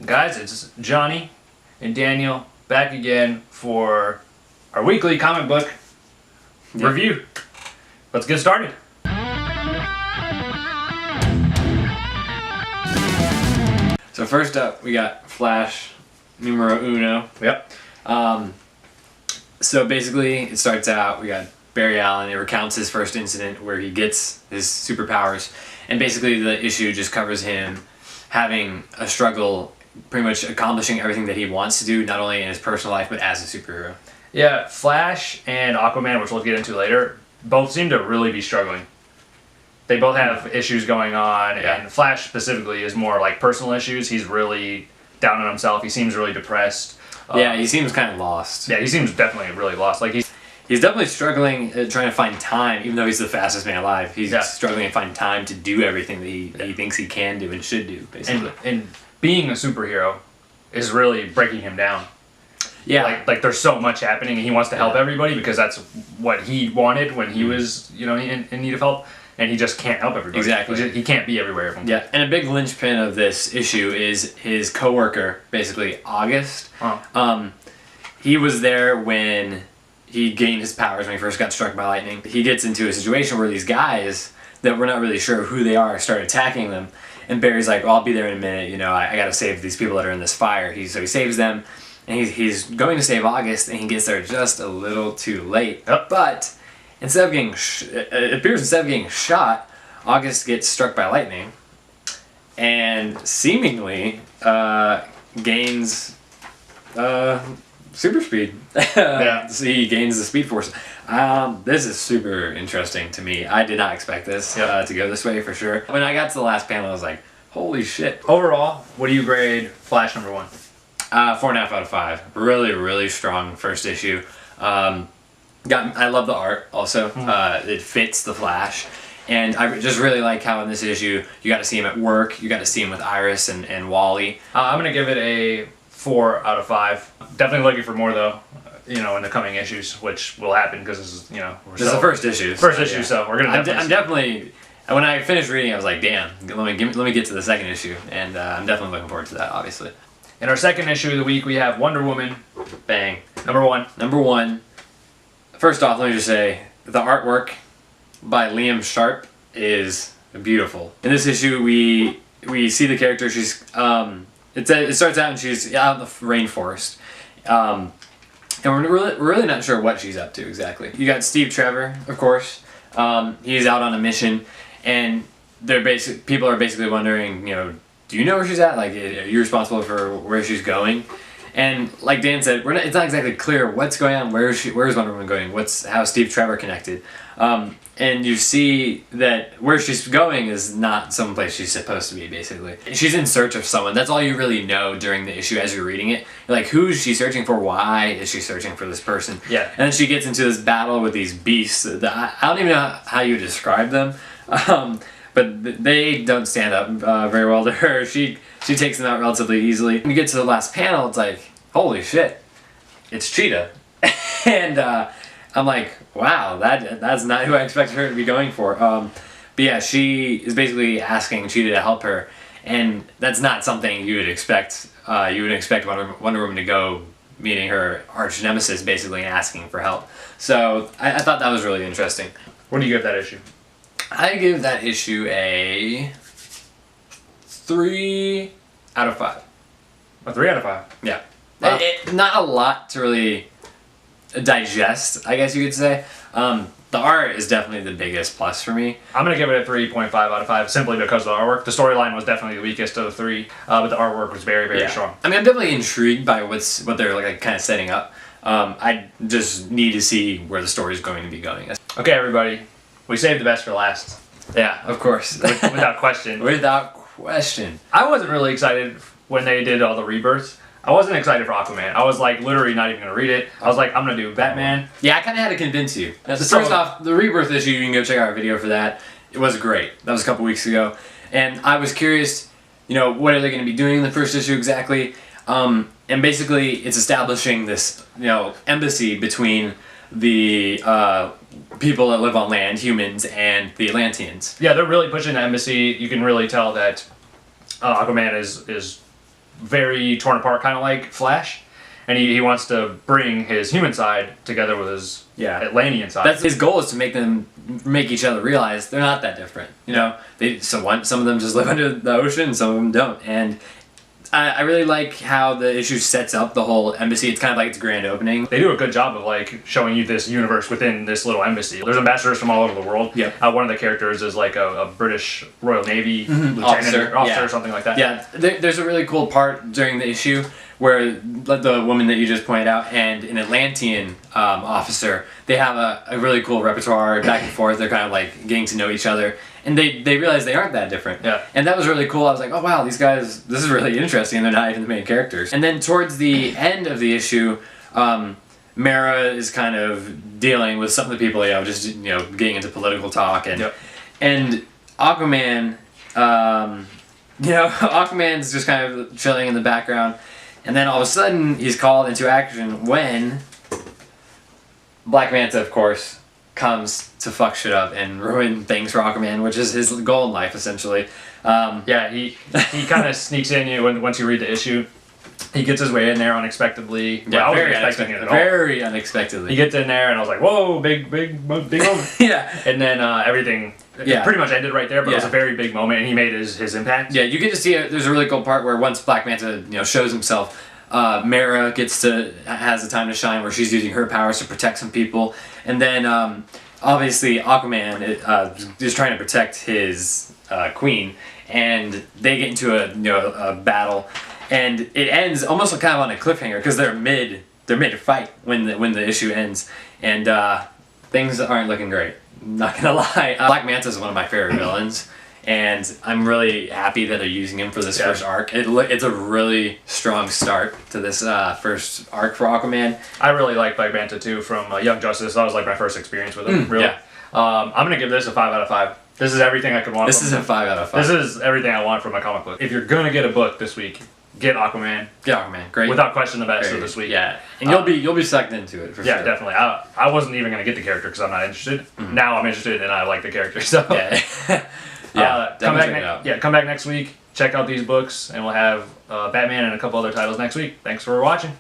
Guys, it's Johnny and Daniel back again for our weekly comic book review. Let's get started. So first up, we got Flash numero uno. Yep. So basically, it starts out, we got Barry Allen. It recounts his first incident where he gets his superpowers. And basically the issue just covers him having a struggle, pretty much accomplishing everything that he wants to do, not only in his personal life, but as a superhero. Yeah, Flash and Aquaman, which we'll get into later, both seem to really be struggling. They both have issues going on, and Flash specifically is more like personal issues. He's really down on himself. He seems really depressed. Yeah, he seems kind of lost. Yeah, he seems definitely really lost. Like he's definitely struggling, trying to find time, even though he's the fastest man alive. He's struggling to find time to do everything that he thinks he can do and should do, basically. And being a superhero is really breaking him down. Yeah. Like there's so much happening, and he wants to help everybody because that's what he wanted when he was, in need of help. And he just can't help everybody. Exactly. He can't be everywhere. Yeah, and a big linchpin of this issue is his coworker, basically August. He was there when he gained his powers when he first got struck by lightning. He gets into a situation where these guys that we're not really sure who they are start attacking them, and Barry's like, "Well, I'll be there in a minute. I got to save these people that are in this fire." So he saves them, and he's going to save August, and he gets there just a little too late. Yep. But instead of getting shot, August gets struck by lightning, and seemingly gains super speed. Yeah. So he gains the speed force. This is super interesting to me. I did not expect this to go this way for sure. When I got to the last panel, I was like, holy shit. Overall, what do you grade Flash number 1? 4.5 out of 5. Really, really strong first issue. I love the art also. It fits the Flash. And I just really like how in this issue, you got to see him at work. You got to see him with Iris and Wally. I'm going to give it a 4 out of 5. Definitely looking for more though, in the coming issues, which will happen because this is, this is the first issue. So we're going to I'm definitely, when I finished reading, I was like, damn, let me get to the second issue. And I'm definitely looking forward to that, obviously. In our second issue of the week, we have Wonder Woman. Bang. Number 1. Number 1. First off, let me just say, the artwork by Liam Sharp is beautiful. In this issue, we see the character. She's it starts out and she's out in the rainforest, and we're really not sure what she's up to exactly. You got Steve Trevor, of course. He's out on a mission, and people are basically wondering, do you know where she's at? Like, are you responsible for where she's going? And like Dan said, it's not exactly clear what's going on. Where's Wonder Woman going? How's Steve Trevor connected? And you see that where she's going is not someplace she's supposed to be, basically. She's in search of someone. That's all you really know during the issue as you're reading it. You're like, who is she searching for? Why is she searching for this person? Yeah. And then she gets into this battle with these beasts. I don't even know how you describe them. But they don't stand up very well to her. She takes them out relatively easily. When you get to the last panel, it's like, holy shit, it's Cheetah. And I'm like, wow, that's not who I expected her to be going for. But yeah, she is basically asking Cheetah to help her, and that's not something you would expect. You would expect Wonder Woman to go meeting her arch nemesis, basically, and asking for help. So I thought that was really interesting. What do you give that issue? I give that issue a 3 out of 5. A 3 out of 5? Yeah. Wow. Not a lot to really digest, I guess you could say. The art is definitely the biggest plus for me. I'm going to give it a 3.5 out of 5 simply because of the artwork. The storyline was definitely the weakest of the 3, but the artwork was very, very strong. I mean, I'm definitely intrigued by what they're like kind of setting up. I just need to see where the story is going to be going. Okay, everybody. We saved the best for last. Yeah, of course. Without question. Without question. I wasn't really excited when they did all the rebirths. I wasn't excited for Aquaman. I was like literally not even going to read it. I was like, I'm going to do Batman. Yeah, I kind of had to convince you. First off, the Rebirth issue, you can go check out our video for that. It was great. That was a couple weeks ago. And I was curious, what are they going to be doing in the first issue exactly? And basically, it's establishing this, embassy between the people that live on land, humans, and the Atlanteans. Yeah, they're really pushing the embassy. You can really tell that Aquaman is very torn apart, kind of like Flash. And he wants to bring his human side together with his Atlantean side. That's his goal, is to make each other realize they're not that different. You know, some of them just live under the ocean, and some of them don't. And I really like how the issue sets up the whole embassy. It's kind of like its grand opening. They do a good job of like showing you this universe within this little embassy. There's ambassadors from all over the world. Yeah. One of the characters is like a British Royal Navy lieutenant Officer, or something like that. Yeah, there's a really cool part during the issue where the woman that you just pointed out and an Atlantean officer, they have a really cool repertoire back and forth. They're kind of like getting to know each other. And they realize they aren't that different. Yeah. And that was really cool. I was like, oh wow, these guys, this is really interesting, and they're not even the main characters. And then towards the end of the issue, Mara is kind of dealing with some of the people, just getting into political talk, and and Aquaman, Aquaman's just kind of chilling in the background, and then all of a sudden he's called into action when Black Manta, of course, comes to fuck shit up and ruin things for Aquaman, which is his goal in life, essentially. He kind of sneaks in once you read the issue. He gets his way in there unexpectedly. Yeah, I wasn't expecting it at all. Very unexpectedly. He gets in there, and I was like, "Whoa, big moment!" Yeah. And then everything pretty much ended right there. But it was a very big moment, and he made his impact. Yeah, you get to see there's a really cool part where once Black Manta shows himself, Mara has the time to shine, where she's using her powers to protect some people, and then obviously Aquaman is trying to protect his queen, and they get into a battle, and it ends almost kind of on a cliffhanger because they're mid fight when the issue ends, and things aren't looking great. Not gonna lie, Black Manta is one of my favorite villains. And I'm really happy that they're using him for this first arc. It's a really strong start to this first arc for Aquaman. I really like Black Manta too from Young Justice. That was like my first experience with him. Really. Yeah. I'm gonna give this a 5 out of 5. This is everything I could want. This is a 5 out of 5. This is everything I want from a comic book. If you're gonna get a book this week, get Aquaman. Get Aquaman. Great. Without question, the best of this week. Yeah. And you'll be sucked into it for sure. Yeah, definitely. I wasn't even gonna get the character because I'm not interested. Mm-hmm. Now I'm interested and I like the character. So. Yeah. Come back next week. Check out these books, and we'll have Batman and a couple other titles next week. Thanks for watching.